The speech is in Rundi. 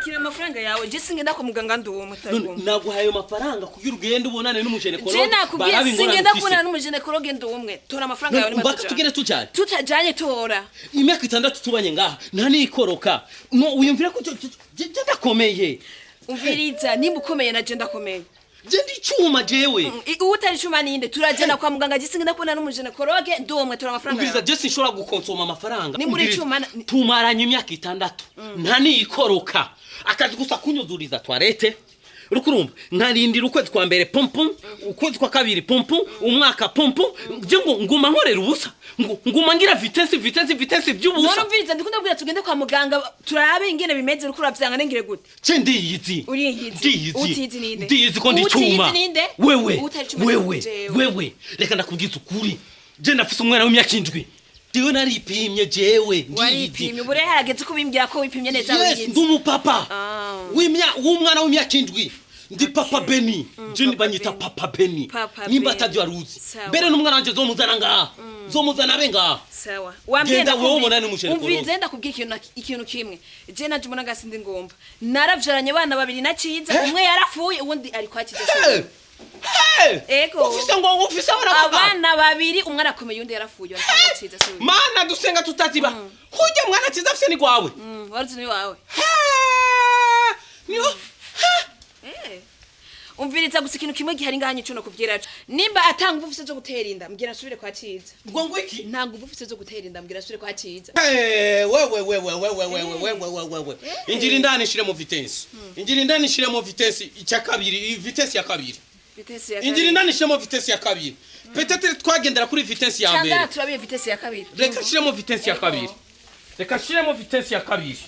akira amafaranga yawe je singenda kwa muganga ndumwe none naguhaye amafaranga kugira ugende ubonane n'umujenekologe je nakubwiye singenda kubonana n'umujenekologe ndumwe tora amafaranga yawe mbaka tugere tujanye tutajanye tora imyaka 6 tubanye ngaha nta nikoroka no uyumvira ko je ndakomeye umviriza nimba ukomeye na je ndakomeye je ndi cyuma jewe utari cyuma ninde turajena kwa muganga je singenda kubonana n'umujenekologe ndumwe tora amafaranga umviriza je sinshobora gukonsoma amafaranga ni muri cyuma tumaranye imyaka 6 nta nikoroka akazi gusa kunyuzuriza toilette rukurumba nkarindira ukwezi kwa mbere pompom ukwezi kwa kabiri pompom umwaka pompom je nguma nkorera ubusa nguma ngira vitesse by'ubusa none umviriza ndikunda kubwira tugende kwa muganga turabe ingene bimeze rukura vyanga nengire gute ce ndiyizi utizi ninde ndiyizi ko ndi cyuma wewe reka ndakubwiza ukuri je ndafise umwana w'imyaka 7 Diyo naripimye jewe waripimye bure harageze kubimbwira ko wipimye neza wigize yes ndumu papa w'umwana w'imyaka 7 ndi papa Beni je banyita papa Beni nimba atavyo aruzi mbere n'umwana wanje zomuzana ngaha zomuzana benga sawa wambenda wowe ubona n'umusheri umvirize ndakubwira ikintu kimwe je naje mbona gasindi ngomba naravyaranye abana babiri na ciza umwe yarafuye uwundi ari kwakiza ego ufise abana babiri umwe arakomeye undi yarafuye arakiza so mana dusenga tutaziba hujye mwana ciza afise ni gwawe waruzi ni wawe niyo umviriza gusa ikintu kimwe gihari ngahanye cyo no kubyera nimba atanga ubufise zo gutera inda mbwira asubire kwa ciza ngo iki ntango ubufise zo gutera inda mbwira asubire kwa ciza wewe injira indani shire mu vitesse injira indani shire mu vitesse icya kabiri vitesse ya kabiri injira indani shire mu vitesse ya kabiri peut-être twagendera kuri vitesse ya mbere cyangwa turabiye vitesse ya kabiri reka shire mu vitesse ya kabiri reka shire mu vitesse ya kabiri